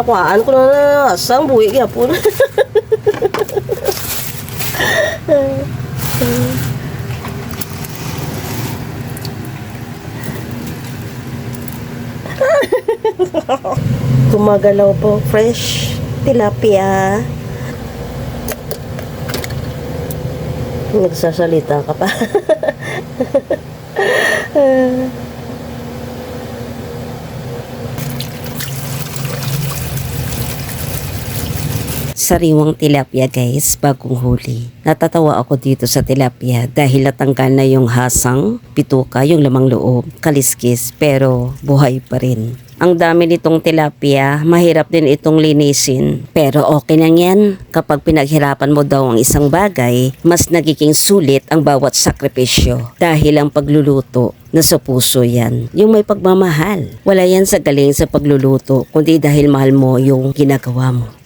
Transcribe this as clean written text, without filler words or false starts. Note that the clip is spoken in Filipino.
nakuhaan ko na asang buhi gyapon. Gumagalaw po, fresh tilapia. Nagsasalita ka pa. Sariwang tilapia guys, bagong huli. Natatawa ako dito sa tilapia dahil natanggal na yung hasang, pituka, yung lamang loob, kaliskis, pero buhay pa rin. Ang dami nitong tilapia, mahirap din itong linisin. Pero okay lang yan. Kapag pinaghirapan mo daw ang isang bagay, mas nagiging sulit ang bawat sakripisyo. Dahil ang pagluluto, nasa puso yan. Yung may pagmamahal. Wala yan sa galing sa pagluluto, kundi dahil mahal mo yung ginagawa mo.